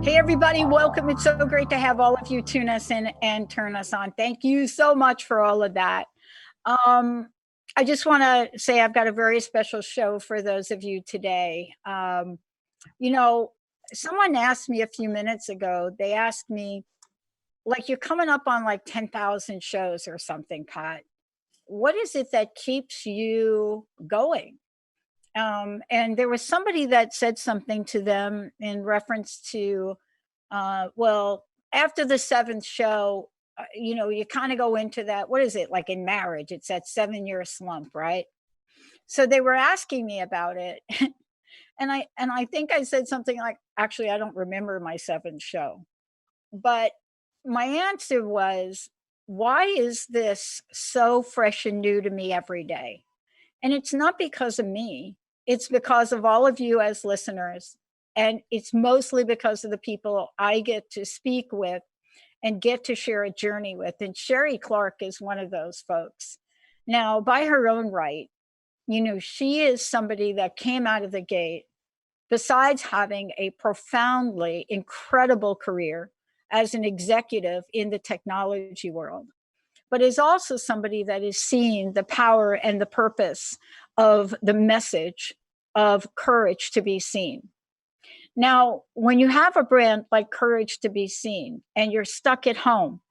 Hey, everybody, welcome. It's so great to have all of you tune us in and turn us on. Thank you so much for all of that. Um, I just want to say I've got a very special show for those of you today. You know, Someone asked me a few minutes ago, they asked me, like, you're coming up on like 10,000 shows or something, Pat. What is it that keeps you going? And there was somebody that said something to them in reference to, well, after the seventh show, you kind of go into that. What is it like in marriage? It's that 7 year slump, right? So they were asking me about it, and I think I said something like, "Actually, I don't remember my seventh show," but my answer was, "Why is this so fresh and new to me every day?" And it's not because of me, it's because of all of you as listeners. And it's mostly because of the people I get to speak with and get to share a journey with. And Sherrie Clark is one of those folks. Now, by her own right, she is somebody that came out of the gate, besides having a profoundly incredible career as an executive in the technology world, but is also somebody that is seeing the power and the purpose of the message of courage to be seen. Now, when you have a brand like Courage to Be Seen and you're stuck at home,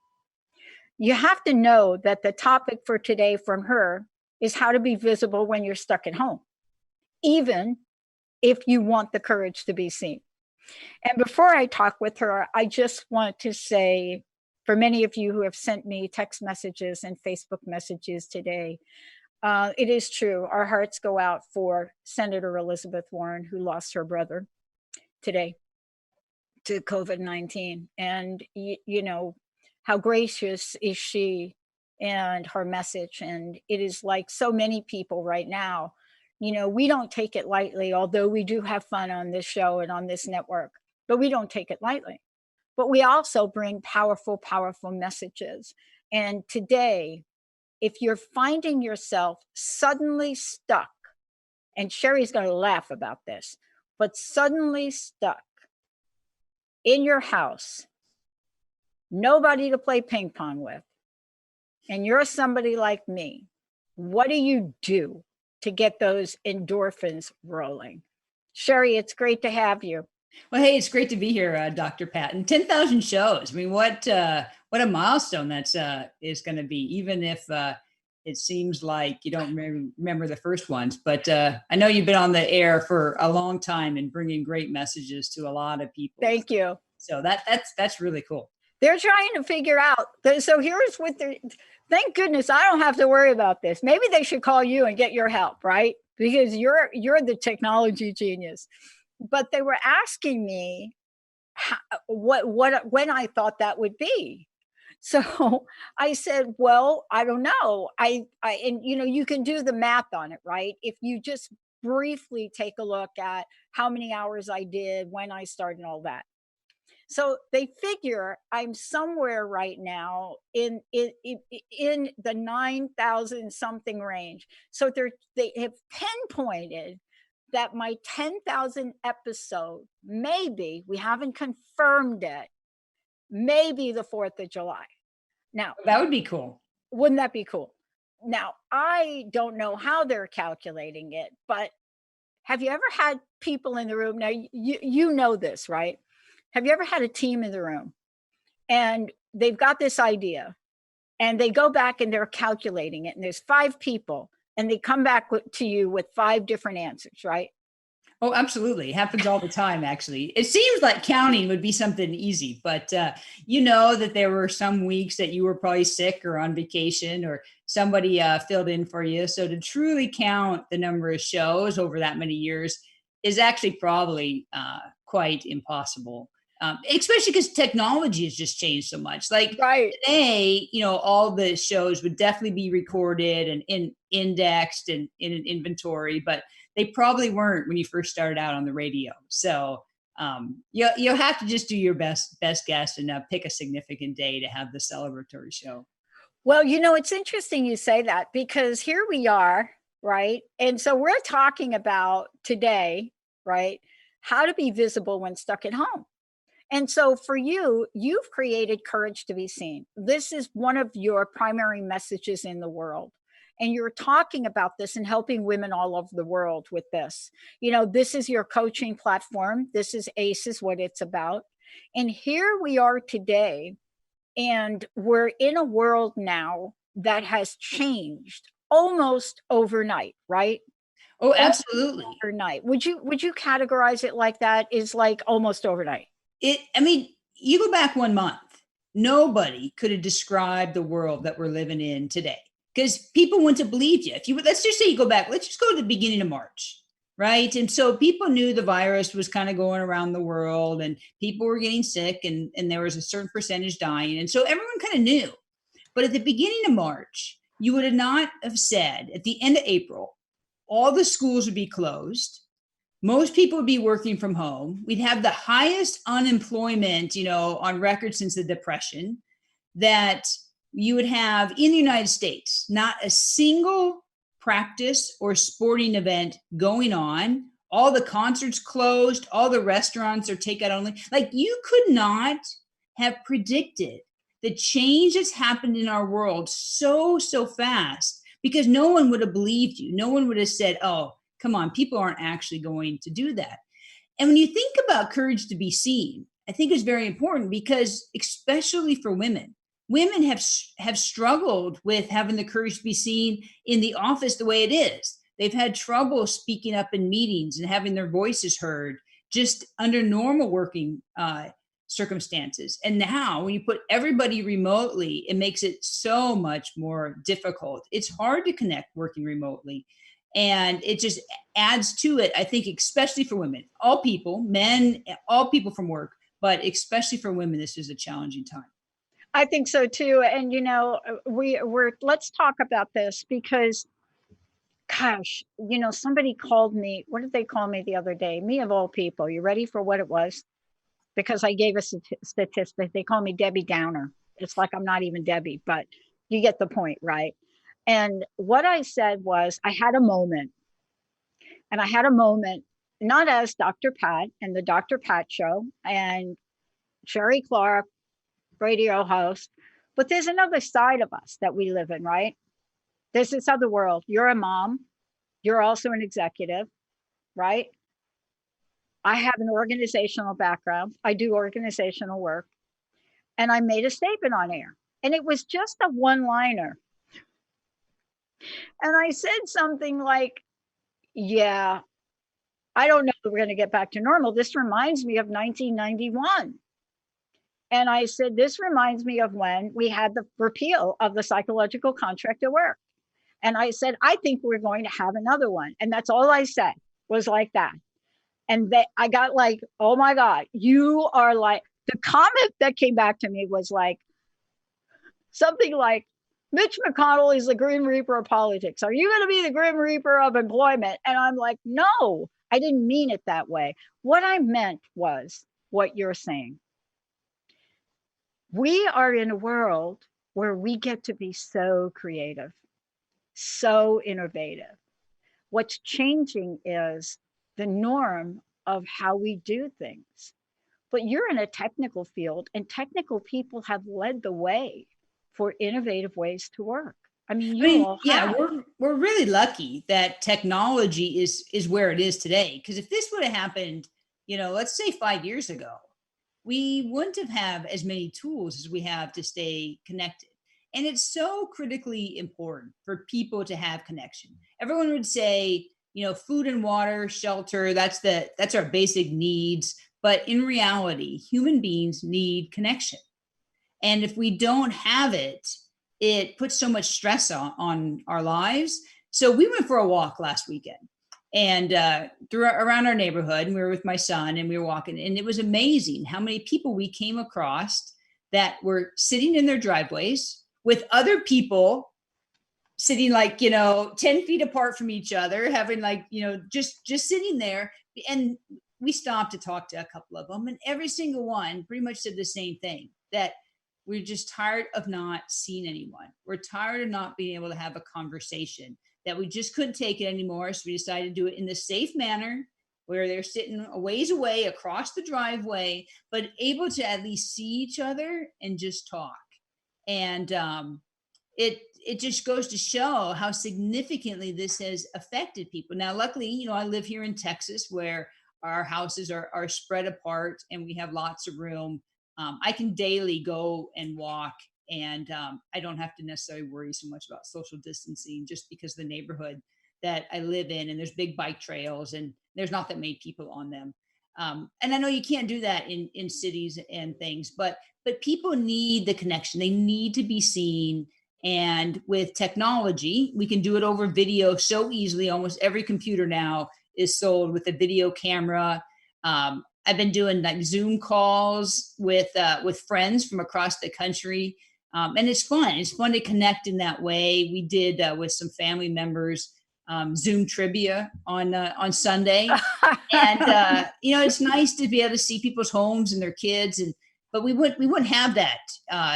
you have to know that the topic for today from her is how to be visible when you're stuck at home, even if you want the courage to be seen. And before I talk with her, I just want to say, for many of you who have sent me text messages and Facebook messages today, it is true. Our hearts go out for Senator Elizabeth Warren, who lost her brother today to COVID-19. And, how gracious is she and her message. And it is like so many people right now, we don't take it lightly, although we do have fun on this show and on this network, but we don't take it lightly. But we also bring powerful, powerful messages. And today, if you're finding yourself suddenly stuck, and Sherry's going to laugh about this, but suddenly stuck in your house, nobody to play ping pong with, and you're somebody like me, what do you do to get those endorphins rolling? Sherry, it's great to have you. Well, hey, it's great to be here, Dr. Patton. 10,000 shows. I mean, what a milestone that's is going to be, even if it seems like you don't remember the first ones. But I know you've been on the air for a long time and bringing great messages to a lot of people. Thank you. So that's really cool. They're trying to figure out. So here's what they're, thank goodness I don't have to worry about this. Maybe they should call you and get your help, right? Because you're the technology genius. But they were asking me what when I thought that would be. So I said, well, I don't know. And you can do the math on it, right? If you just briefly take a look at how many hours I did, when I started, and all that. So they figure I'm somewhere right now in the 9,000 something range. So they have pinpointed that my 10,000 episode, maybe, we haven't confirmed it, maybe the 4th of July. Now, that would be cool. Wouldn't that be cool? Now, I don't know how they're calculating it, but have you ever had people in the room? Now, you know this, right? Have you ever had a team in the room and they've got this idea and they go back and they're calculating it, and there's 5 people and they come back to you with 5 different answers, right? Oh, absolutely. It happens all the time, actually. It seems like counting would be something easy, but you know that there were some weeks that you were probably sick or on vacation or somebody filled in for you. So to truly count the number of shows over that many years is actually probably quite impossible. Especially because technology has just changed so much. Like right. Today, all the shows would definitely be recorded and indexed and in an inventory, but they probably weren't when you first started out on the radio. So you'll have to just do your best guess and pick a significant day to have the celebratory show. Well, it's interesting you say that, because here we are, right? And so we're talking about today, right? How to be visible when stuck at home. And so for you, you've created Courage to be Seen. This is one of your primary messages in the world. And you're talking about this and helping women all over the world with this. You know, this is your coaching platform. This is ACE, is what it's about. And here we are today, and we're in a world now that has changed almost overnight, right? Oh, Almost absolutely. overnight. Would you categorize it like that? Is like almost overnight? I mean, you go back 1 month, nobody could have described the world that we're living in today because people wouldn't have believed you. If you, let's just say you go back, let's just go to the beginning of March, right? And so people knew the virus was kind of going around the world and people were getting sick and there was a certain percentage dying. And so everyone kind of knew. But at the beginning of March, you would have not have said at the end of April, all the schools would be closed. Most people would be working from home. We'd have the highest unemployment, on record since the Depression, that you would have in the United States, not a single practice or sporting event going on. All the concerts closed, all the restaurants are takeout only. Like you could not have predicted the change that's happened in our world so fast because no one would have believed you. No one would have said, oh, come on, people aren't actually going to do that. And when you think about courage to be seen, I think it's very important because especially for women, women have struggled with having the courage to be seen in the office the way it is. They've had trouble speaking up in meetings and having their voices heard just under normal working circumstances. And now when you put everybody remotely, it makes it so much more difficult. It's hard to connect working remotely. And it just adds to it, I think, especially for women, all people, men, all people from work, but especially for women, this is a challenging time. I think so too. And we're let's talk about this because gosh, somebody called me. What did they call me the other day? Me of all people. You ready for what it was? Because I gave a statistic. They call me Debbie Downer. It's like I'm not even Debbie, but you get the point, right? And what I said was I had a moment, and I had a moment not as Dr. Pat and the Dr. Pat show and Sherrie Clark, radio host, but there's another side of us that we live in, right? There's this other world. You're a mom. You're also an executive, right? I have an organizational background. I do organizational work. And I made a statement on air. And it was just a one liner. And I said something like, yeah, I don't know if we're going to get back to normal. This reminds me of 1991. And I said, this reminds me of when we had the repeal of the psychological contract at work. And I said, I think we're going to have another one. And that's all I said was like that. And I got like, oh my God, you are like, the comment that came back to me was like something like, Mitch McConnell is the Grim Reaper of politics. Are you going to be the Grim Reaper of employment? And I'm like, no, I didn't mean it that way. What I meant was what you're saying. We are in a world where we get to be so creative, so innovative. What's changing is the norm of how we do things. But you're in a technical field, and technical people have led the way for innovative ways to work. I mean, I you mean, all yeah, have. we're really lucky that technology is where it is today. Because if this would have happened, let's say 5 years ago, we wouldn't have as many tools as we have to stay connected. And it's so critically important for people to have connection. Everyone would say, food and water, shelter, that's our basic needs. But in reality, human beings need connection. And if we don't have it, it puts so much stress on our lives. So we went for a walk last weekend and around our neighborhood, and we were with my son and we were walking, and it was amazing how many people we came across that were sitting in their driveways with other people sitting like 10 feet apart from each other, having like just sitting there. And we stopped to talk to a couple of them, and every single one pretty much said the same thing, that we're just tired of not seeing anyone. We're tired of not being able to have a conversation, that we just couldn't take it anymore. So we decided to do it in the safe manner where they're sitting a ways away across the driveway, but able to at least see each other and just talk. And it just goes to show how significantly this has affected people. Now, luckily, I live here in Texas, where our houses are spread apart and we have lots of room. I can daily go and walk, and I don't have to necessarily worry so much about social distancing, just because the neighborhood that I live in, and there's big bike trails, and there's not that many people on them. And I know you can't do that in cities and things, but people need the connection. They need to be seen. And with technology, we can do it over video so easily. Almost every computer now is sold with a video camera. I've been doing like Zoom calls with friends from across the country, and it's fun. It's fun to connect in that way. We did with some family members Zoom trivia on Sunday, and it's nice to be able to see people's homes and their kids. And but we wouldn't have that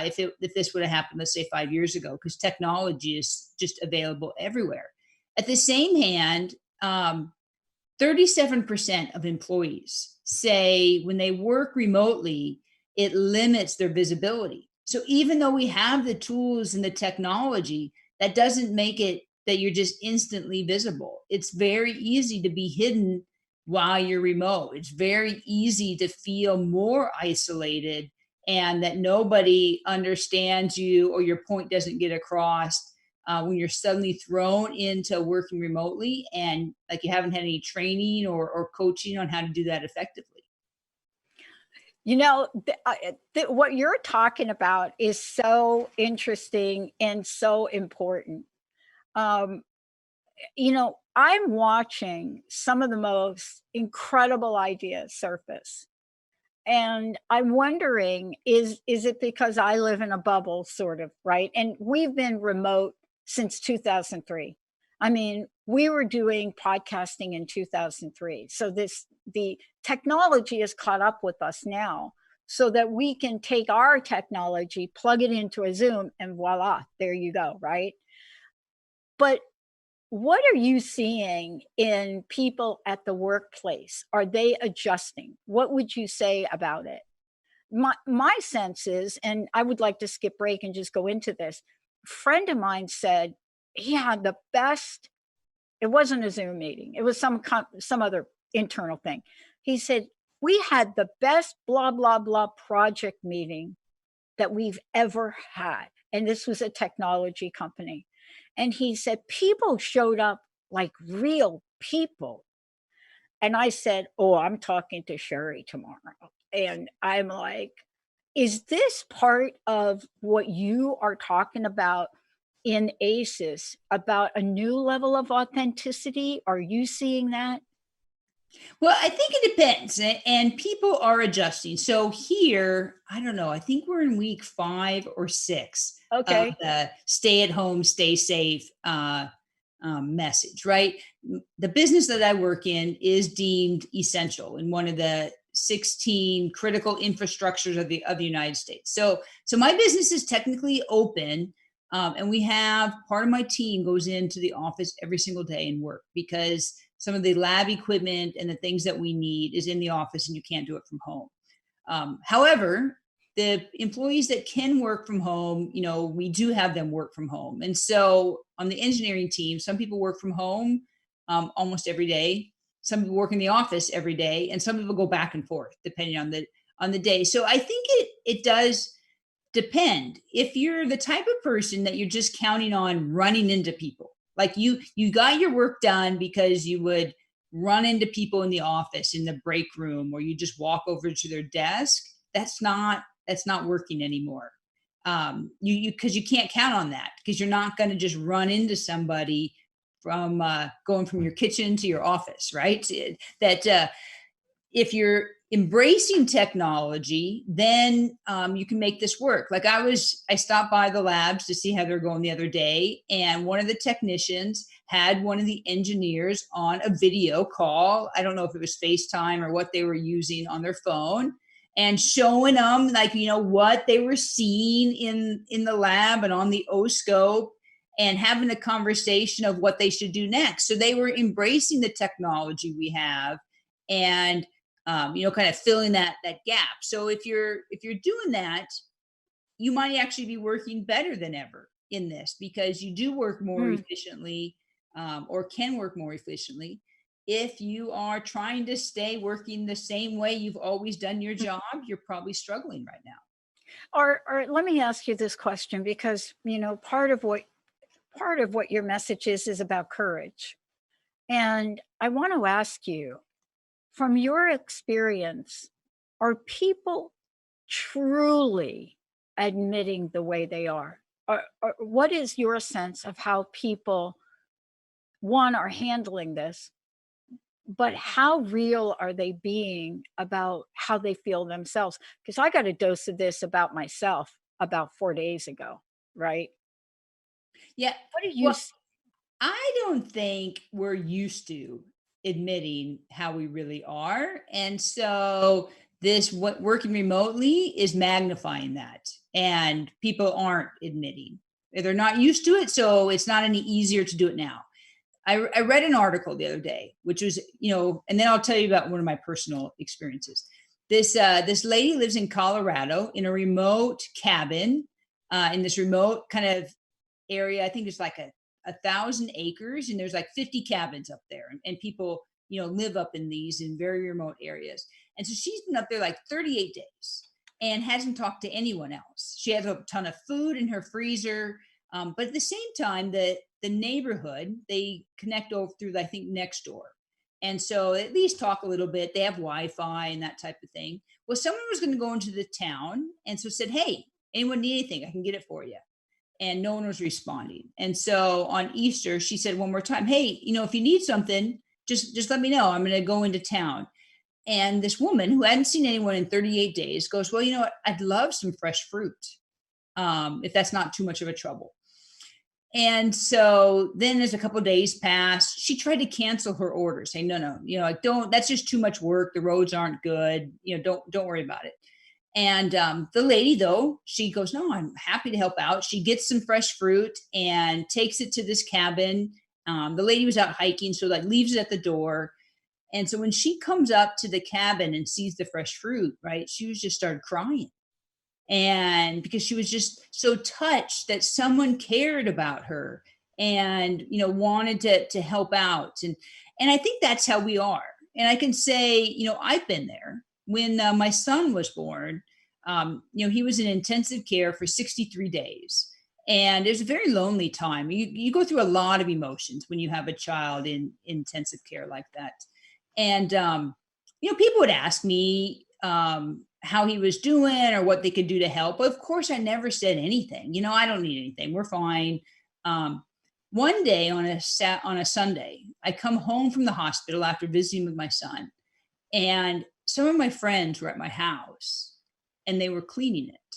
if this would have happened, let's say 5 years ago, because technology is just available everywhere. At the same hand, 37% of employees say when they work remotely, it limits their visibility. So even though we have the tools and the technology, that doesn't make it that you're just instantly visible. It's very easy to be hidden while you're remote. It's very easy to feel more isolated, and that nobody understands you or your point doesn't get across when you're suddenly thrown into working remotely, and like you haven't had any training or coaching on how to do that effectively. What you're talking about is so interesting and so important. Um, I'm watching some of the most incredible ideas surface. And I'm wondering, is it because I live in a bubble, sort of, right? And we've been remote since 2003. I mean, we were doing podcasting in 2003. So the technology has caught up with us now, so that we can take our technology, plug it into a Zoom, and voila, there you go, right? But what are you seeing in people at the workplace? Are they adjusting? What would you say about it? My sense is, and I would like to skip break and just go into this. A friend of mine said he had the best. It wasn't a Zoom meeting. It was some other internal thing. He said we had the best blah blah blah project meeting that we've ever had, and this was a technology company. And he said people showed up like real people. And I said, "Oh, I'm talking to Sherrie tomorrow." And I'm like, is this part of what you are talking about in ACES, about a new level of authenticity? Are you seeing that? Well, I think it depends, and people are adjusting. So here, I don't know. I think we're in week 5 or 6 of Okay. the stay at home, stay safe message. Right, the business that I work in is deemed essential in one of the 16 critical infrastructures of the United States. So my business is technically open, and we have part of my team goes into the office every single day and work, because some of the lab equipment and the things that we need is in the office, and you can't do it from home. However, the employees that can work from home, we do have them work from home. And so on the engineering team, some people work from home almost every day. Some people work in the office every day, and some people go back and forth depending on the day. So I think it does depend. If you're the type of person that you're just counting on running into people, like you got your work done because you would run into people in the office in the break room, or you just walk over to their desk, that's not working anymore. You because you can't count on that, because you're not going to just run into somebody from going from your kitchen to your office, right? That if you're embracing technology, then you can make this work. Like I stopped by the labs to see how they're going the other day, and one of the technicians had one of the engineers on a video call. I don't know if it was FaceTime or what they were using on their phone, and showing them like what they were seeing in the lab and on the O-scope, and having a conversation of what they should do next. So they were embracing the technology we have, and kind of filling that gap. So if you're doing that, you might actually be working better than ever in this, because you do work more Mm. efficiently, or can work more efficiently. If you are trying to stay working the same way you've always done your job, you're probably struggling right now. Or let me ask you this question, because part of what your message is about courage. And I want to ask you, from your experience, are people truly admitting the way they are? Or what is your sense of how people, one, are handling this, but how real are they being about how they feel themselves? Because I got a dose of this about myself about 4 days ago, right? Yeah. What do you Well, see? I don't think we're used to admitting how we really are. And so this what working remotely is magnifying that. And people aren't admitting. They're not used to it, so it's not any easier to do it now. I read an article the other day, which was, and then I'll tell you about one of my personal experiences. This lady lives in Colorado in a remote cabin, in this remote kind of area. I think it's like a thousand acres, and there's like 50 cabins up there, and people, live up in these in very remote areas. And so she's been up there like 38 days and hasn't talked to anyone else. She has a ton of food in her freezer. But at the same time, the neighborhood, they connect over through, I think, next door. And so at least talk a little bit. They have Wi-Fi and that type of thing. Well, someone was going to go into the town, and so said, "Hey, anyone need anything? I can get it for you." And no one was responding. And so on Easter, she said one more time, "Hey, if you need something, just let me know. I'm going to go into town." And this woman who hadn't seen anyone in 38 days goes, "Well, you know what? I'd love some fresh fruit, if that's not too much of a trouble." And so then as a couple of days passed, she tried to cancel her order, saying, "No, no, like, don't, that's just too much work. The roads aren't good. Don't worry about it." And the lady, though, she goes, "No, I'm happy to help out." She gets some fresh fruit and takes it to this cabin. The lady was out hiking, so like leaves it at the door. And so when she comes up to the cabin and sees the fresh fruit, right, she was just started crying. And because she was just so touched that someone cared about her and wanted to help out. And I think that's how we are. And I can say, I've been there when my son was born. He was in intensive care for 63 days, and it was a very lonely time. You go through a lot of emotions when you have a child in intensive care like that. And people would ask me how he was doing or what they could do to help. Of course, I never said anything. I don't need anything. We're fine. Um, One day on a Sunday, I come home from the hospital after visiting with my son, and some of my friends were at my house, and they were cleaning it.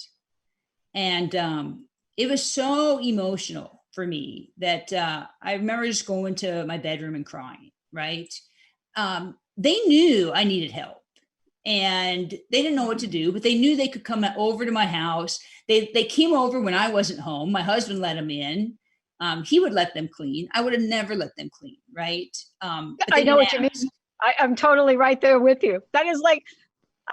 And it was so emotional for me that I remember just going to my bedroom and crying. Right? They knew I needed help, and they didn't know what to do, but they knew they could come over to my house. They came over when I wasn't home. My husband let them in. He would let them clean. I would have never let them clean, right? But I they know didn't what you ask. mean. I'm totally right there with you. That is like,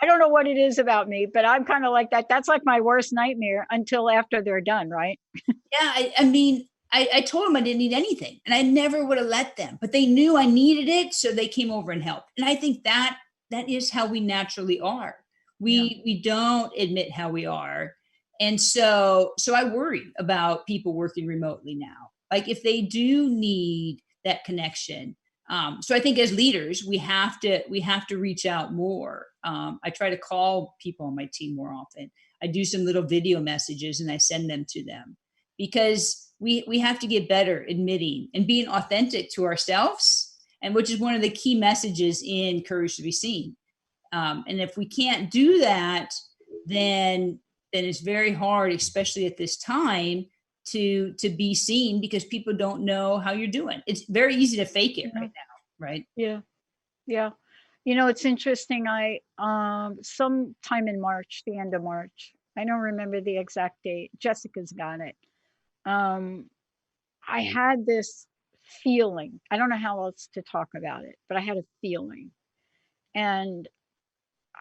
I don't know what it is about me, but I'm kind of like that. That's like my worst nightmare until after they're done, right? Yeah, I mean, I told them I didn't need anything, and I never would have let them, but they knew I needed it, so they came over and helped. And I think that is how we naturally are. Yeah. We don't admit how we are, and so I worry about people working remotely now. Like if they do need that connection. So I think as leaders, we have to reach out more. I try to call people on my team more often. I do some little video messages and I send them to them, because we have to get better admitting and being authentic to ourselves, and which is one of the key messages in Courage to Be Seen. And if we can't do that, then it's very hard, especially at this time, to be seen, because people don't know how you're doing. It's very easy to fake it Yeah. right now, right? Yeah. Yeah. It's interesting. I sometime in March, the end of March. I don't remember the exact date. Jessica's got it. Um, I had this feeling. I don't know how else to talk about it, but I had a feeling And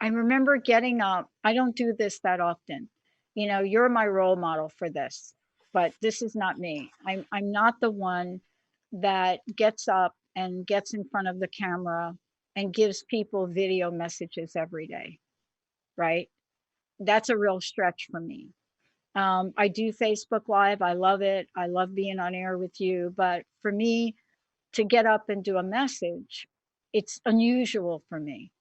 I remember getting up. I don't do this that often. You know, you're my role model for this, but this is not me. I'm not the one that gets up and gets in front of the camera and gives people video messages every day, right? That's a real stretch for me. I do Facebook Live. I love it. I love being on air with you. But for me to get up and do a message, it's unusual for me.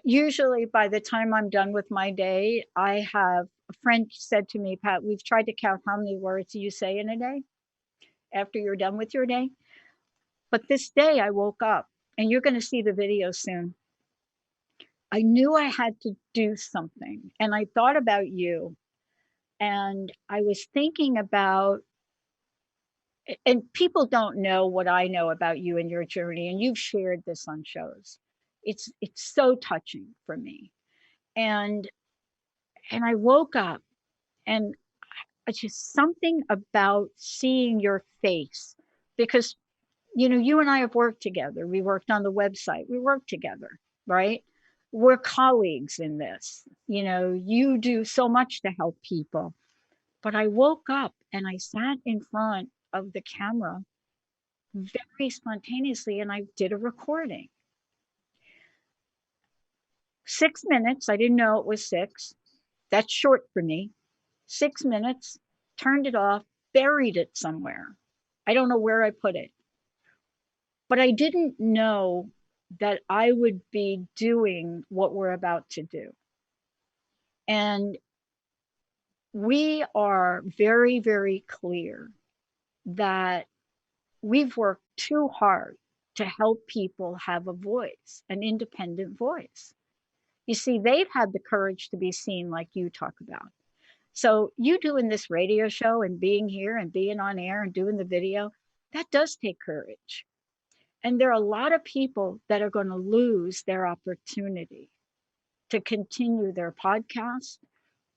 Usually, by the time I'm done with my day, I have a friend said to me, Pat, we've tried to count how many words you say in a day after you're done with your day. But this day I woke up, and you're going to see the video soon. I knew I had to do something. And I thought about you. And I was thinking about, and people don't know what I know about you and your journey. And you've shared this on shows. It's so touching for me. And I woke up, and it's just something about seeing your face, because you know, you and I have worked together. We worked on the website. We worked together, right? We're colleagues in this. You know, you do so much to help people. But I woke up and I sat in front of the camera very spontaneously, and I did a recording. 6 minutes. I didn't know it was six. That's short for me. 6 minutes, turned it off, buried it somewhere. I don't know where I put it. But I didn't know that I would be doing what we're about to do. And we are very, very clear that we've worked too hard to help people have a voice, an independent voice. You see, they've had the courage to be seen, like you talk about. So, you doing this radio show and being here and being on air and doing the video, that does take courage. And there are a lot of people that are going to lose their opportunity to continue their podcast,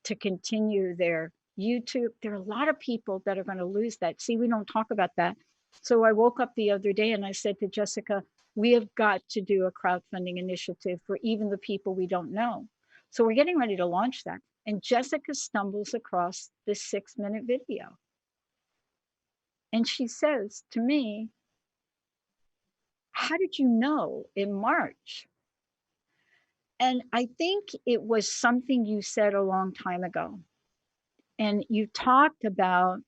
to continue their YouTube. There are a lot of people that are going to lose that. See, we don't talk about that. So I woke up the other day and I said to Jessica, we have got to do a crowdfunding initiative for even the people we don't know. So we're getting ready to launch that. And Jessica stumbles across this 6-minute video. And she says to me, how did you know in March? And I think it was something you said a long time ago. And you talked about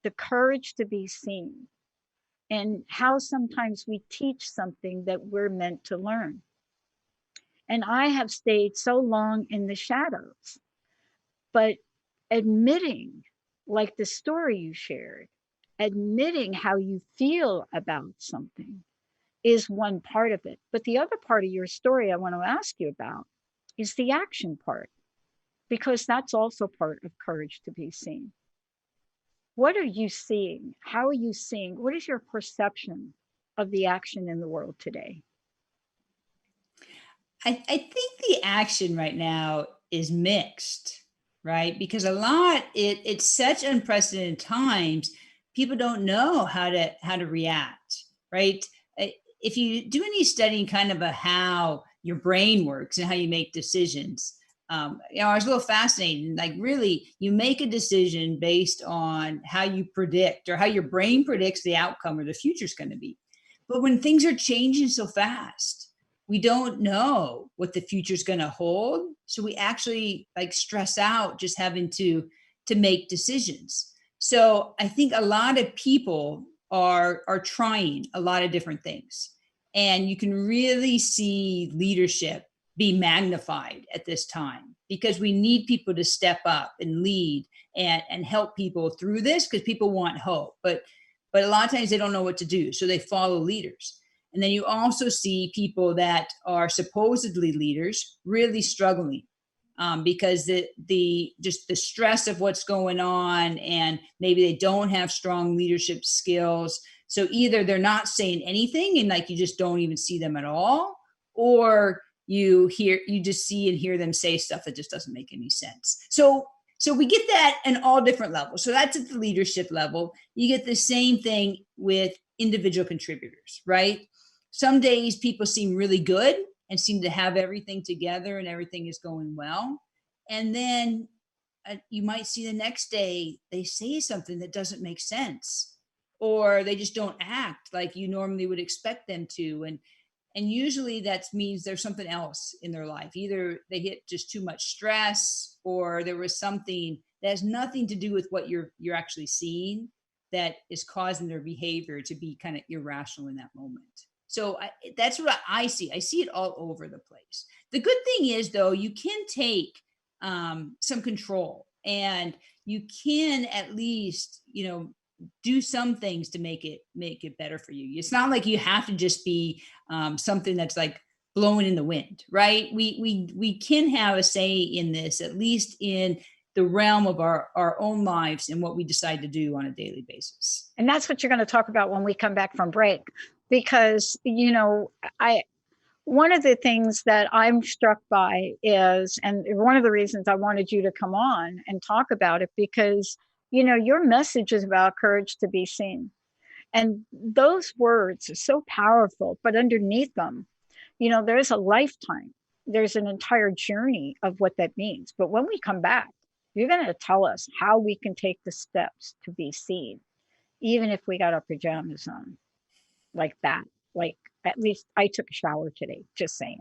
the courage to be seen and how sometimes we teach something that we're meant to learn. And I have stayed so long in the shadows, but admitting, like the story you shared, admitting how you feel about something is one part of it. But the other part of your story I want to ask you about is the action part, because that's also part of courage to be seen. What are you seeing? How are you seeing? What is your perception of the action in the world today? I think the action right now is mixed, right? Because a lot it's such unprecedented times. People don't know how to react, right? If you do any studying kind of a how your brain works and how you make decisions, I was a little fascinated. Like, really, you make a decision based on how you predict or how your brain predicts the outcome or the future's going to be. But when things are changing so fast, we don't know what the future's going to hold. So we actually like stress out just having to make decisions. So I think a lot of people are trying a lot of different things. And you can really see leadership be magnified at this time because we need people to step up and lead and help people through this because people want hope. But a lot of times they don't know what to do. So they follow leaders. And then you also see people that are supposedly leaders really struggling because the just the stress of what's going on, and maybe they don't have strong leadership skills. So either they're not saying anything and like you just don't even see them at all, or you just see and hear them say stuff that just doesn't make any sense. So we get that in all different levels. So that's at the leadership level. You get the same thing with individual contributors, right? Some days people seem really good and seem to have everything together and everything is going well. And then you might see the next day they say something that doesn't make sense, or they just don't act like you normally would expect them to. And usually that means there's something else in their life. Either they hit just too much stress, or there was something that has nothing to do with what you're actually seeing that is causing their behavior to be kind of irrational in that moment. So that's what I see. I see it all over the place. The good thing is, though, you can take some control, and you can at least, do some things to make it better for you. It's not like you have to just be something that's like blowing in the wind, right? We can have a say in this, at least in the realm of our own lives and what we decide to do on a daily basis. And that's what you're going to talk about when we come back from break, because I one of the things that I'm struck by is, and one of the reasons I wanted you to come on and talk about it, because your message is about courage to be seen. And those words are so powerful, but underneath them, there's a lifetime, there's an entire journey of what that means. But when we come back, you're going to tell us how we can take the steps to be seen, even if we got our pajamas on, like that. Like, at least I took a shower today, just saying.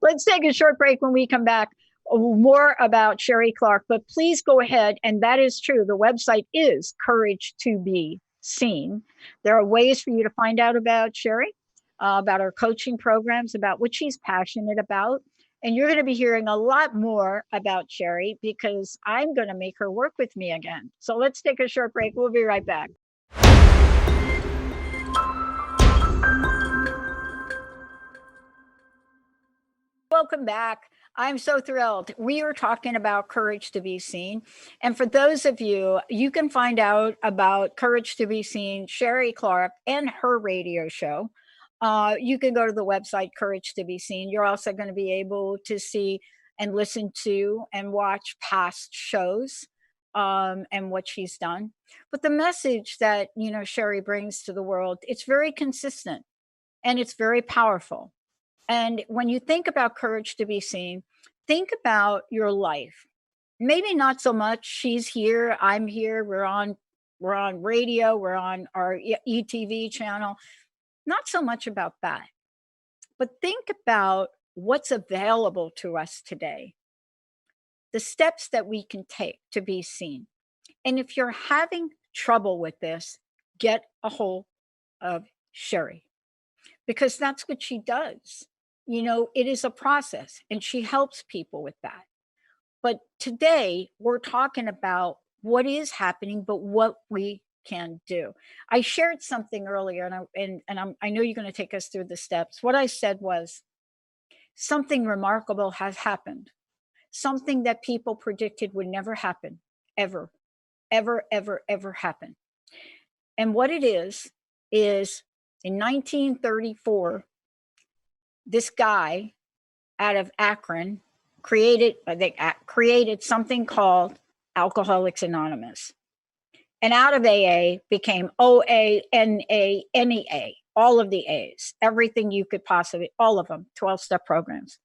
Let's take a short break. When we come back, more about Sherrie Clark. But please go ahead, and that is true. The website is Courage to Be Seen. There are ways for you to find out about Sherrie, about her coaching programs, about what she's passionate about. And you're going to be hearing a lot more about Sherrie, because I'm going to make her work with me again. So let's take a short break. We'll be right back. Welcome back. I'm so thrilled. We are talking about Courage to Be Seen. And for those of you, you can find out about Courage to Be Seen, Sherrie Clark, and her radio show. You can go to the website, Courage to Be Seen. You're also going to be able to see and listen to and watch past shows and what she's done. But the message that, Sherrie brings to the world, it's very consistent and it's very powerful. And when you think about Courage to Be Seen, think about your life. Maybe not so much she's here, I'm here, we're on radio, we're on our ETV channel. Not so much about that. But think about what's available to us today. The steps that we can take to be seen. And if you're having trouble with this, get a hold of Sherrie, because that's what she does. It is a process, and she helps people with that. But today we're talking about what is happening, but what we can do. I shared something earlier, and I know you're going to take us through the steps. What I said was, something remarkable has happened, something that people predicted would never happen, ever, ever, ever, ever happen. And what it is in 1934, this guy out of Akron created something called Alcoholics Anonymous. And out of AA became OANANEA, all of the A's, everything you could possibly, all of them, 12-step programs.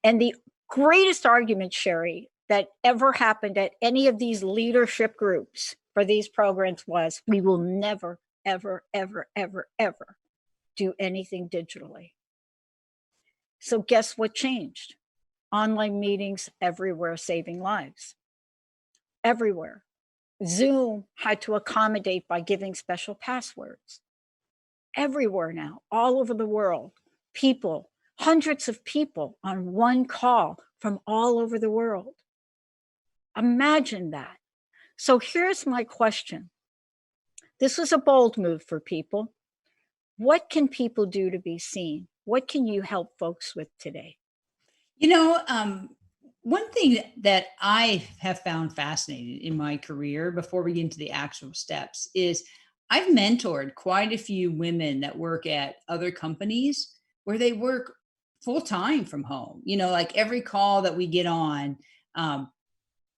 And the greatest argument, Sherrie, that ever happened at any of these leadership groups for these programs was, we will never, ever, ever, ever, ever do anything digitally. So guess what changed? Online meetings everywhere, saving lives. Everywhere. Zoom had to accommodate by giving special passwords. Everywhere now, all over the world, people, hundreds of people on one call from all over the world. Imagine that. So here's my question. This was a bold move for people. What can people do to be seen? What can you help folks with today? One thing that I have found fascinating in my career, before we get into the actual steps, is I've mentored quite a few women that work at other companies where they work full time from home. Like every call that we get on,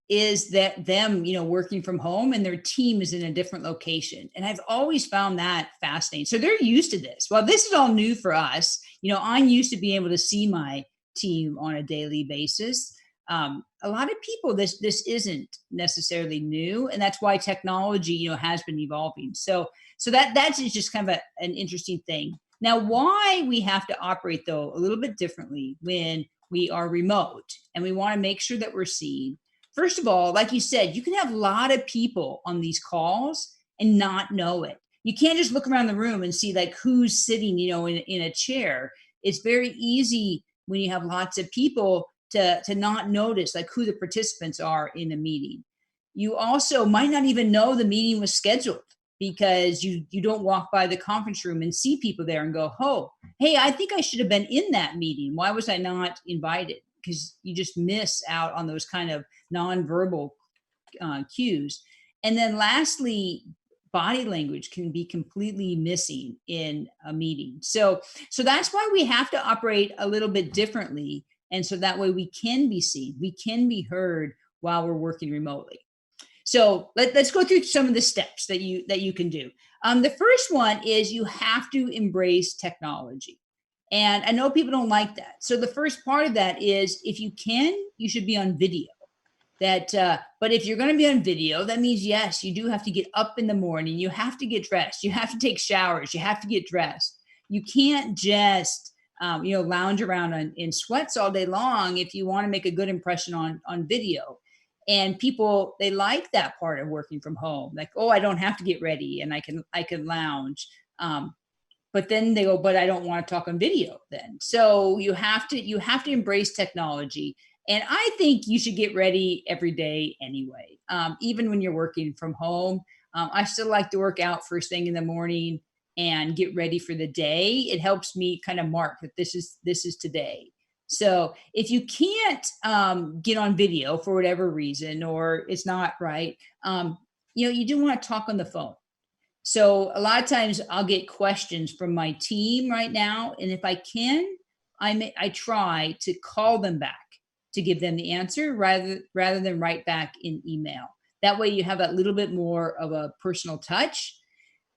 is that them, working from home and their team is in a different location. And I've always found that fascinating. So they're used to this. Well, this is all new for us. I'm used to being able to see my team on a daily basis. A lot of people, this isn't necessarily new, and that's why technology, has been evolving. So that's just kind of an interesting thing. Now, why we have to operate though a little bit differently when we are remote and we want to make sure that we're seen. First of all, like you said, you can have a lot of people on these calls and not know it. You can't just look around the room and see like who's sitting, in a chair. It's very easy when you have lots of people to not notice like who the participants are in a meeting. You also might not even know the meeting was scheduled because you don't walk by the conference room and see people there and go, oh, hey, I think I should have been in that meeting. Why was I not invited? Because you just miss out on those kind of nonverbal cues. And then lastly, body language can be completely missing in a meeting. So that's why we have to operate a little bit differently. And so that way we can be seen, we can be heard while we're working remotely. So let's go through some of the steps that you can do. The first one is you have to embrace technology. And I know people don't like that. So the first part of that is if you can, you should be on video. But if you're going to be on video, that means, yes, you do have to get up in the morning. You have to get dressed. You have to take showers. You have to get dressed. You can't just, lounge around in sweats all day long if you want to make a good impression on video. And people, they like that part of working from home. Like, oh, I don't have to get ready and I can lounge. But then they go, but I don't want to talk on video then. So you have to embrace technology. And I think you should get ready every day anyway, even when you're working from home. I still like to work out first thing in the morning and get ready for the day. It helps me kind of mark that this is today. So if you can't get on video for whatever reason, or it's not right, you do want to talk on the phone. So a lot of times I'll get questions from my team right now. And if I can, I try to call them back to give them the answer rather than write back in email. That way you have a little bit more of a personal touch.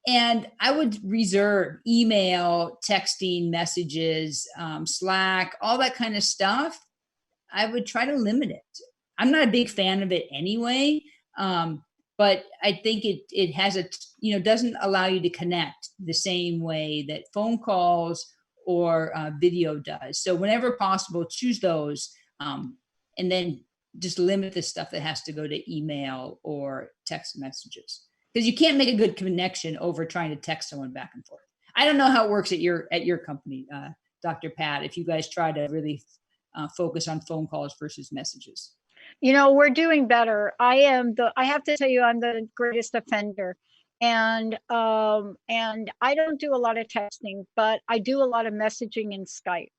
And I would reserve email, texting, messages, Slack, all that kind of stuff. I would try to limit it. I'm not a big fan of it anyway, but I think it has doesn't allow you to connect the same way that phone calls or video does. So whenever possible, choose those, and then just limit the stuff that has to go to email or text messages. Because you can't make a good connection over trying to text someone back and forth. I don't know how it works at your company, Dr. Pat, if you guys try to really focus on phone calls versus messages. We're doing better. I have to tell you, I'm the greatest offender. And I don't do a lot of texting, but I do a lot of messaging in Skype.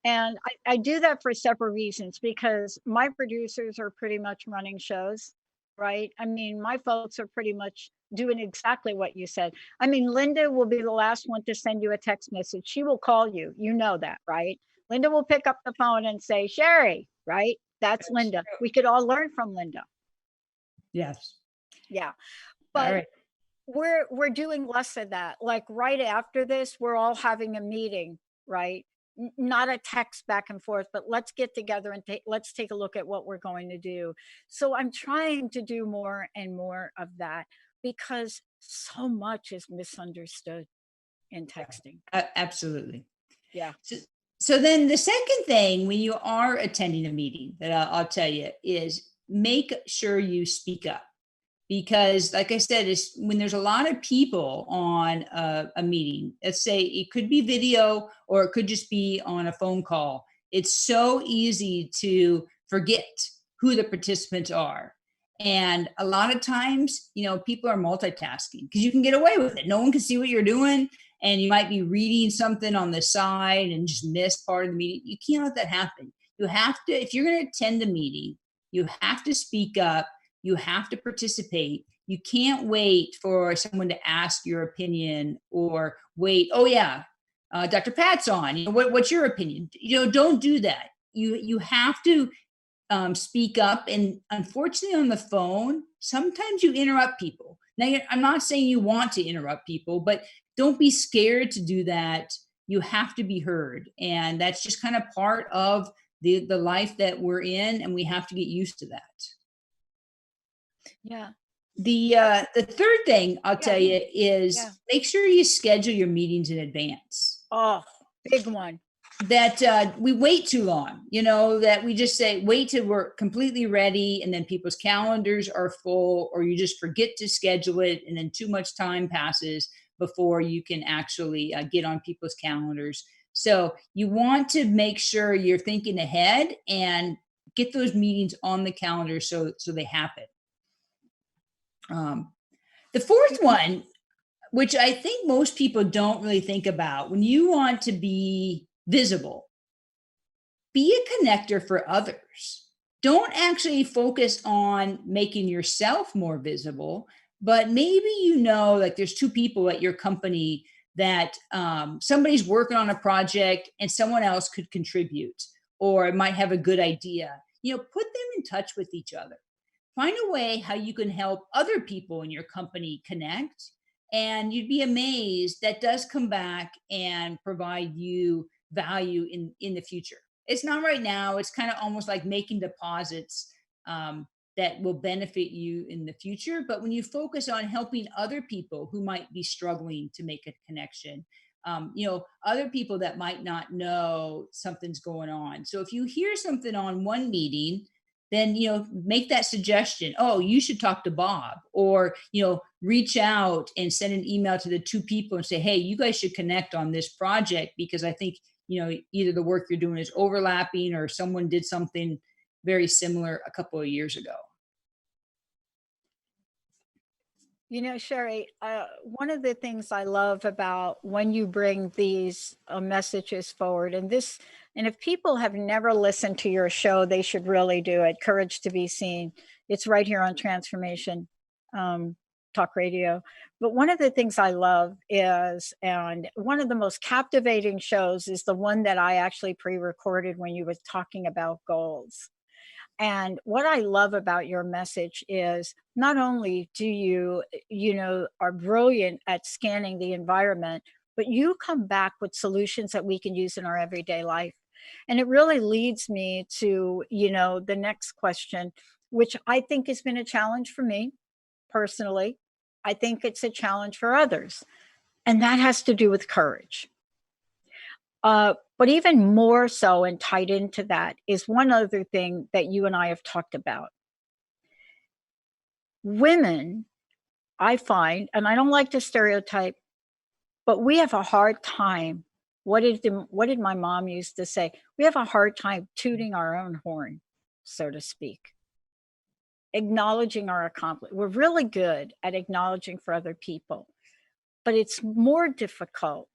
And I do that for several reasons, because my producers are pretty much running shows, right? I mean, my folks are pretty much doing exactly what you said. I mean, Linda will be the last one to send you a text message. She will call you. You know that, right? Linda will pick up the phone and say, Sherrie, right? That's Linda. True. We could all learn from Linda. Yes. Yeah. But right. We're doing less of that. Like right after this, we're all having a meeting, right? Not a text back and forth, but let's get together and let's take a look at what we're going to do. So I'm trying to do more and more of that, because so much is misunderstood in texting. Absolutely. Yeah. So then the second thing when you are attending a meeting that I'll tell you is make sure you speak up. Because like I said, it's when there's a lot of people on a meeting, let's say it could be video or it could just be on a phone call. It's so easy to forget who the participants are. And a lot of times, people are multitasking because you can get away with it. No one can see what you're doing. And you might be reading something on the side and just miss part of the meeting. You can't let that happen. You have to, if you're going to attend a meeting, you have to speak up. You have to participate. You can't wait for someone to ask your opinion or wait. Oh yeah, Dr. Pat's on. What's your opinion? Don't do that. You have to speak up. And unfortunately, on the phone, sometimes you interrupt people. Now, I'm not saying you want to interrupt people, but don't be scared to do that. You have to be heard. And that's just kind of part of the life that we're in. And we have to get used to that. Yeah. The third thing I'll tell you Yeah. is make sure you schedule your meetings in advance. Oh, big one. That we wait too long, that we just say wait till we're completely ready, and then people's calendars are full, or you just forget to schedule it, and then too much time passes before you can actually get on people's calendars. So you want to make sure you're thinking ahead and get those meetings on the calendar so they happen. The fourth one, which I think most people don't really think about, when you want to be visible, be a connector for others. Don't actually focus on making yourself more visible, but maybe like there's two people at your company that somebody's working on a project and someone else could contribute or might have a good idea. Put them in touch with each other. Find a way how you can help other people in your company connect, and you'd be amazed that does come back and provide you value in the future. It's not right now. It's kind of almost like making deposits that will benefit you in the future. But when you focus on helping other people who might be struggling to make a connection, other people that might not know something's going on. So if you hear something on one meeting, then make that suggestion. Oh, you should talk to Bob, or reach out and send an email to the two people and say, hey, you guys should connect on this project, because I think either the work you're doing is overlapping or someone did something very similar a couple of years ago. Sherrie, one of the things I love about when you bring these messages forward, and if people have never listened to your show, they should really do it. Courage to be Seen. It's right here on Transformation Talk Radio. But one of the things I love is, and one of the most captivating shows is the one that I actually pre-recorded when you were talking about goals. And what I love about your message is not only do you, are brilliant at scanning the environment, but you come back with solutions that we can use in our everyday life. And it really leads me to, the next question, which I think has been a challenge for me personally. I think it's a challenge for others. And that has to do with courage. But even more so, and tied into that, is one other thing that you and I have talked about. Women, I find, and I don't like to stereotype, but we have a hard time. What did my mom used to say? We have a hard time tooting our own horn, so to speak. Acknowledging our accomplishment. We're really good at acknowledging for other people, but it's more difficult,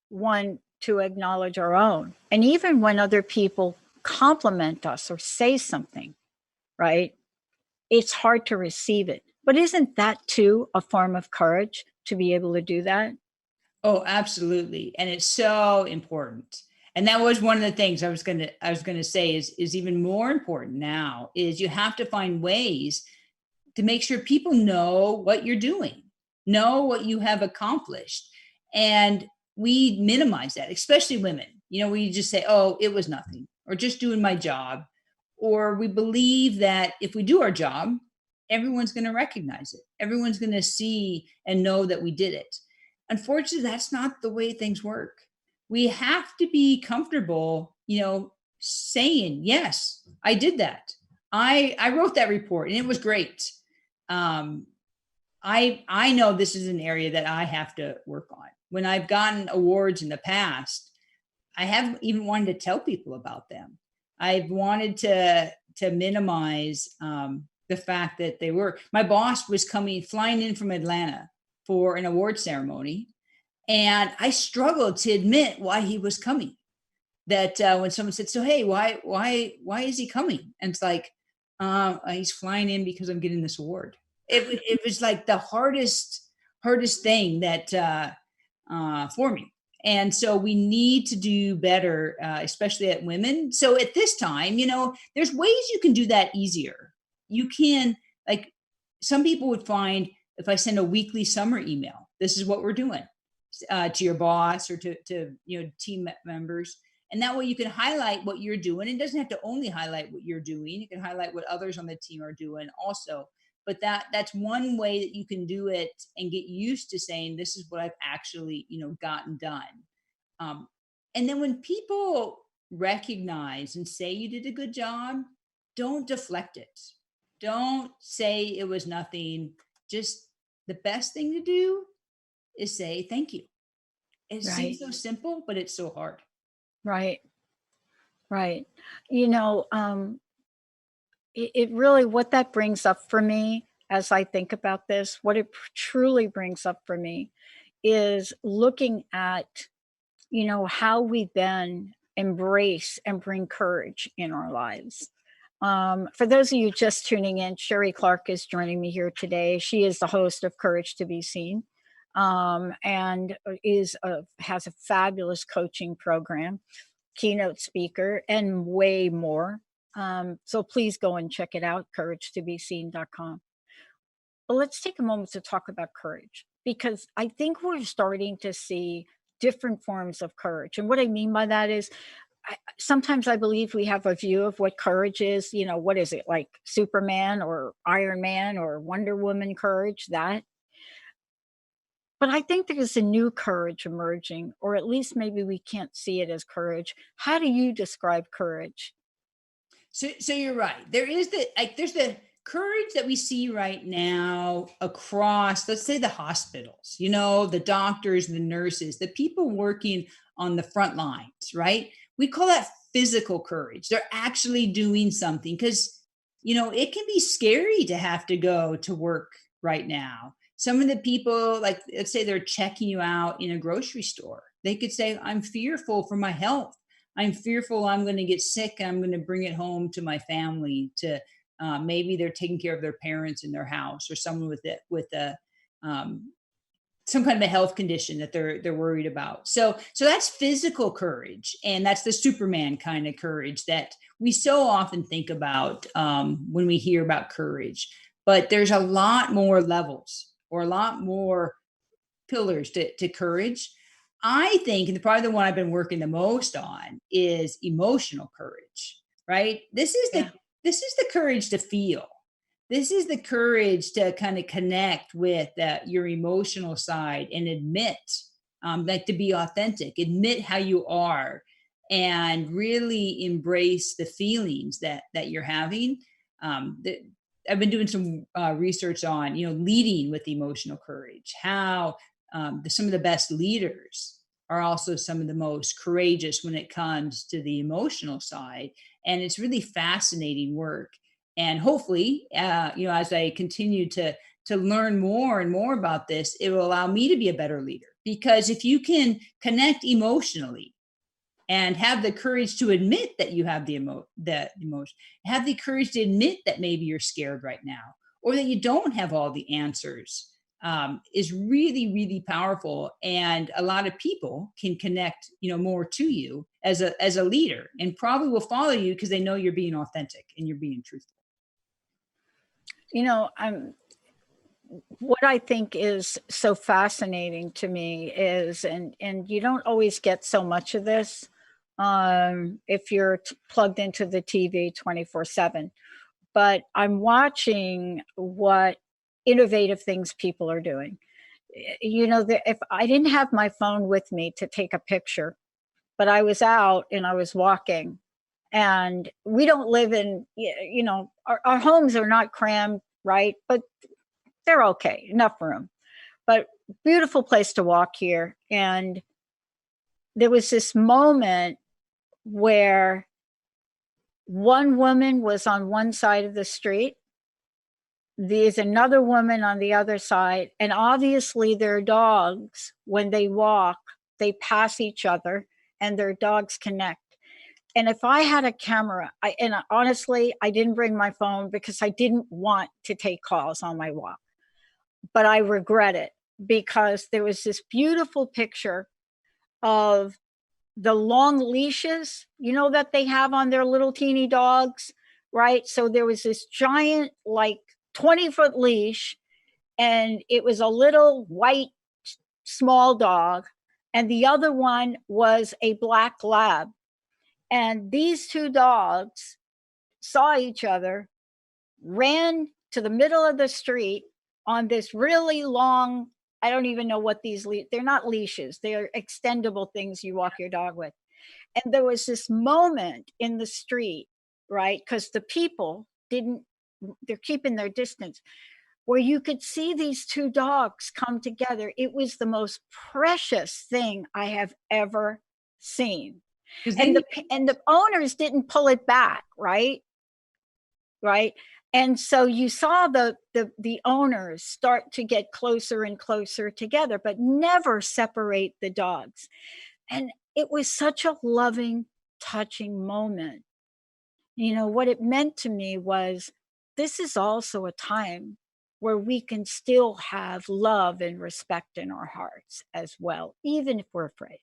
one, to acknowledge our own. And even when other people compliment us or say something, right, it's hard to receive it. But isn't that too a form of courage to be able to do that? Oh, absolutely. And it's so important. And that was one of the things I was gonna say is even more important now, is you have to find ways to make sure people know what you're doing, know what you have accomplished. And we minimize that, especially women. We just say, oh, it was nothing, or just doing my job. Or we believe that if we do our job, everyone's going to recognize it. Everyone's going to see and know that we did it. Unfortunately, that's not the way things work. We have to be comfortable, saying, yes, I did that. I wrote that report and it was great. I know this is an area that I have to work on. When I've gotten awards in the past, I haven't even wanted to tell people about them. I've wanted to minimize the fact that they were. My boss was flying in from Atlanta for an award ceremony, and I struggled to admit why he was coming. That when someone said, "So hey, why is he coming?" And it's like, he's flying in because I'm getting this award. It was like the hardest thing that for me. And so we need to do better, especially at women. So at this time, there's ways you can do that easier. You can, like, some people would find, if I send a weekly summer email, this is what we're doing, to your boss or to team members. And that way you can highlight what you're doing. It doesn't have to only highlight what you're doing. You can highlight what others on the team are doing also. But that's one way that you can do it and get used to saying, this is what I've actually, gotten done. Um, and then when people recognize and say you did a good job, don't deflect it. Don't say it was nothing. Just, the best thing to do is say thank you. It seems Right. so simple, but it's so hard. Right. Right. You know, it really, what that brings up for me as I think about this, what it truly brings up for me is looking at, how we then embrace and bring courage in our lives. For those of you just tuning in, Sherrie Clark is joining me here today. She is the host of Courage to Be Seen, and has a fabulous coaching program, keynote speaker, and way more. So please go and check it out, couragetobeseen.com. But let's take a moment to talk about courage, because I think we're starting to see different forms of courage. And what I mean by that is, sometimes I believe we have a view of what courage is. What is it, like Superman or Iron Man or Wonder Woman courage? That. But I think there's a new courage emerging, or at least maybe we can't see it as courage. How do you describe courage? So you're right. There's the courage that we see right now across, let's say, the hospitals, the doctors, the nurses, the people working on the front lines, right? We call that physical courage. They're actually doing something, because, it can be scary to have to go to work right now. Some of the people, like, let's say they're checking you out in a grocery store. They could say, I'm fearful for my health. I'm fearful I'm going to get sick and I'm going to bring it home to my family. To maybe they're taking care of their parents in their house, or someone with a um, some kind of a health condition that they're worried about. So that's physical courage, and that's the Superman kind of courage that we so often think about when we hear about courage. But there's a lot more levels, or a lot more pillars to courage. I think, and probably the one I've been working the most on, is emotional courage, right? Yeah. This is the courage to feel. This is the courage to kind of connect with your emotional side and admit, like, to be authentic, admit how you are, and really embrace the feelings that you're having. I've been doing some research on, leading with emotional courage, how some of the best leaders are also some of the most courageous when it comes to the emotional side. And it's really fascinating work. And hopefully, as I continue to learn more and more about this, it will allow me to be a better leader. Because if you can connect emotionally and have the courage to admit that you have that emotion, have the courage to admit that maybe you're scared right now, or that you don't have all the answers, is really, really powerful. And a lot of people can connect, more to you as a leader, and probably will follow you because they know you're being authentic and you're being truthful. I'm what I think is so fascinating to me is, and you don't always get so much of this if you're plugged into the TV 24/7. But I'm watching what innovative things people are doing. If I didn't have my phone with me to take a picture, but I was out and I was walking, and we don't live in, our homes are not crammed, right? But they're okay, enough room. But beautiful place to walk here. And there was this moment where one woman was on one side of the street, there's another woman on the other side, and obviously their dogs, when they walk, they pass each other and their dogs connect. And if I had a camera, and honestly, I didn't bring my phone because I didn't want to take calls on my walk, but I regret it, because there was this beautiful picture of the long leashes, that they have on their little teeny dogs, right? So there was this giant, like 20-foot leash, and it was a little white, small dog. And the other one was a black lab. And these two dogs saw each other, ran to the middle of the street on this really long, I don't even know what they're not leashes, they're extendable things you walk your dog with. And there was this moment in the street, right? Because the people they're keeping their distance, where you could see these two dogs come together. It was the most precious thing I have ever seen. Because And they the owners didn't pull it back, right? Right. And so you saw the owners start to get closer and closer together, but never separate the dogs. And it was such a loving, touching moment. What it meant to me was, this is also a time where we can still have love and respect in our hearts as well, even if we're afraid.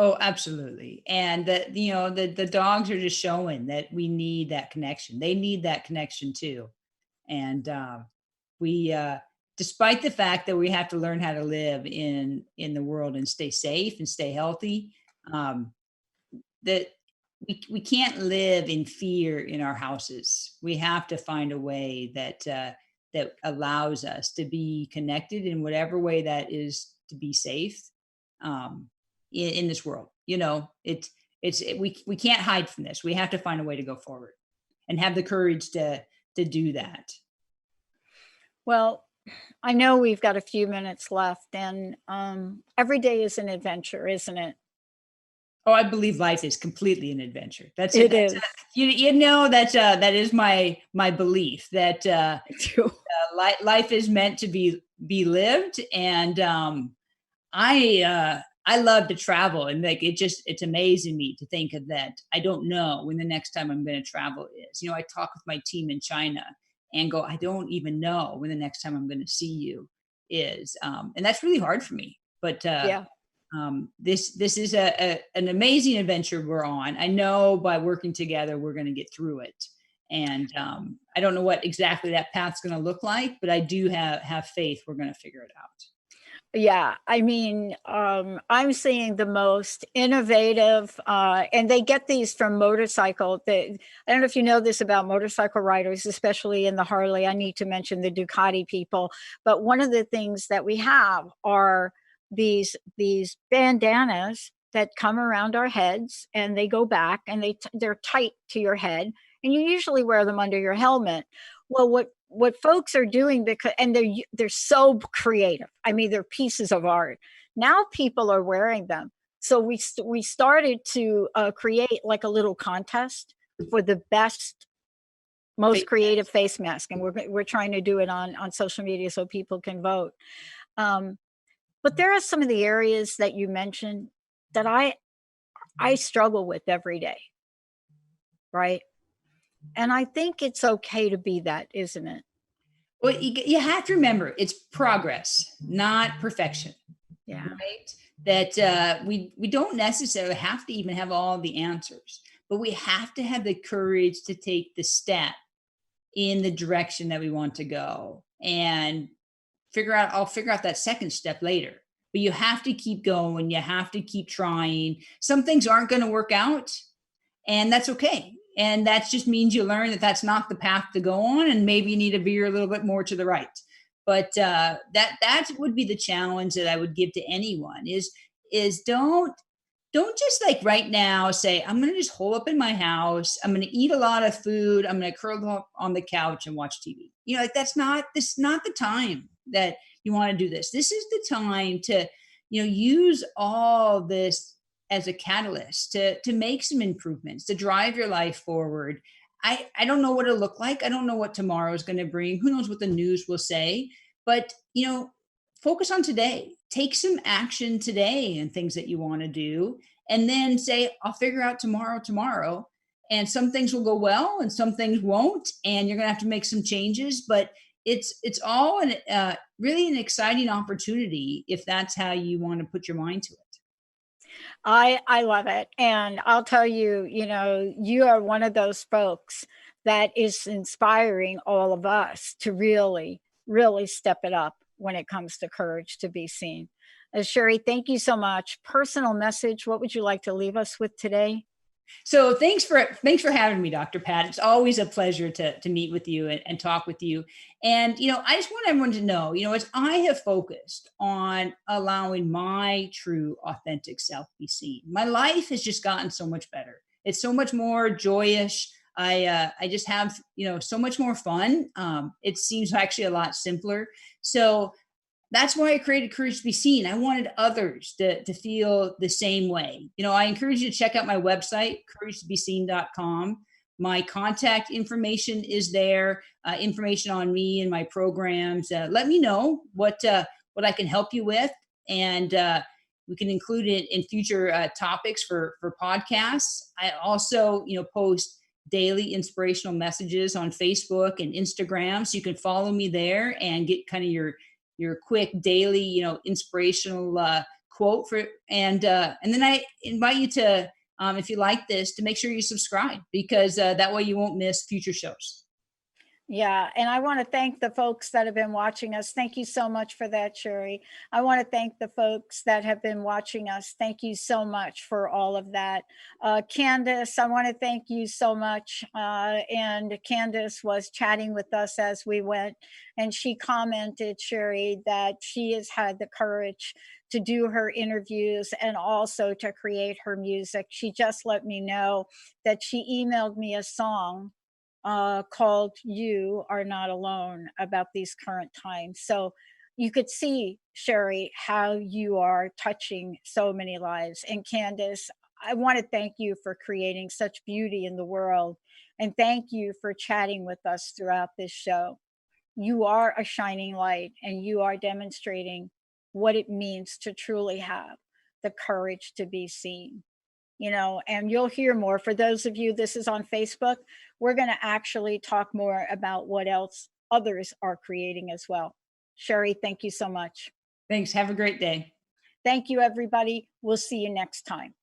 Oh, absolutely. And that, the dogs are just showing that we need that connection. They need that connection too. And we, despite the fact that we have to learn how to live in the world and stay safe and stay healthy, um, that we can't live in fear in our houses. We have to find a way that allows us to be connected in whatever way that is, to be safe. Um, in this world. We can't hide from this. We have to find a way to go forward and have the courage to do that. Well, I know we've got a few minutes left, and every day is an adventure, isn't it? Oh, I believe life is completely an adventure. That's it. It is. That is my belief that life is meant to be lived, and I love to travel, and like it's amazing me to think of that. I don't know when the next time I'm going to travel is. I talk with my team in China and go, I don't even know when the next time I'm going to see you is, and that's really hard for me. But Yeah. this is an amazing adventure we're on. I know by working together we're going to get through it, and I don't know what exactly that path's going to look like, but I do have faith we're going to figure it out. Yeah, I mean, I'm seeing the most innovative, and they get these from motorcycle. I don't know if you know this about motorcycle riders, especially in the Harley. I need to mention the Ducati people, but one of the things that we have are these bandanas that come around our heads, and they go back, and they're tight to your head, and you usually wear them under your helmet. Well, what folks are doing, because and they're so creative. I mean, they're pieces of art. Now people are wearing them. So we started to create like a little contest for the best, most creative face mask, and we're trying to do it on social media so people can vote. Um, but there are some of the areas that you mentioned that I struggle with every day, right? And I think it's okay to be that, isn't it? Well, you have to remember it's progress, not perfection, Yeah. right? That we don't necessarily have to even have all the answers, but we have to have the courage to take the step in the direction that we want to go, and I'll figure out that second step later. But you have to keep going. You have to keep trying. Some things aren't going to work out, and that's okay. And that just means you learn that that's not the path to go on, and maybe you need to veer a little bit more to the right. But that would be the challenge that I would give to anyone is don't just like right now say, I'm going to just hole up in my house. I'm going to eat a lot of food. I'm going to curl up on the couch and watch TV. Like this is not the time that you want to do this. This is the time to, use all this as a catalyst to make some improvements, to drive your life forward. I don't know what it'll look like. I don't know what tomorrow is going to bring. Who knows what the news will say, but focus on today. Take some action today and things that you want to do, and then say, I'll figure out tomorrow. And some things will go well and some things won't. And you're going to have to make some changes, but it's all really an exciting opportunity if that's how you want to put your mind to it. I love it. And I'll tell you, you are one of those folks that is inspiring all of us to really, really step it up when it comes to courage to be seen. Sherrie, thank you so much. Personal message. What would you like to leave us with today? So thanks for having me, Dr. Pat. It's always a pleasure to meet with you and talk with you. And I just want everyone to know, as I have focused on allowing my true, authentic self be seen, my life has just gotten so much better. It's so much more joyous. I just have so much more fun. It seems actually a lot simpler. So that's why I created Courage to Be Seen. I wanted others to feel the same way. I encourage you to check out my website, couragetobeseen.com. My contact information is there, information on me and my programs. Let me know what I can help you with, and we can include it in future topics for podcasts. I also, post daily inspirational messages on Facebook and Instagram, so you can follow me there and get kind of your quick daily, inspirational quote for, and then I invite you to, if you like this, to make sure you subscribe, because that way you won't miss future shows. Yeah, and I want to thank the folks that have been watching us. Thank you so much for that, Sherrie. I want to thank the folks that have been watching us. Thank you so much for all of that. Candace, I want to thank you so much. And Candace was chatting with us as we went, and she commented, Sherrie, that she has had the courage to do her interviews and also to create her music. She just let me know that she emailed me a song called You Are Not Alone about these current times. So you could see, Sherrie, how you are touching so many lives. And Candace, I want to thank you for creating such beauty in the world. And thank you for chatting with us throughout this show. You are a shining light, and you are demonstrating what it means to truly have the courage to be seen. And you'll hear more. For those of you, this is on Facebook, we're going to actually talk more about what else others are creating as well. Sherrie, thank you so much. Thanks. Have a great day. Thank you, everybody. We'll see you next time.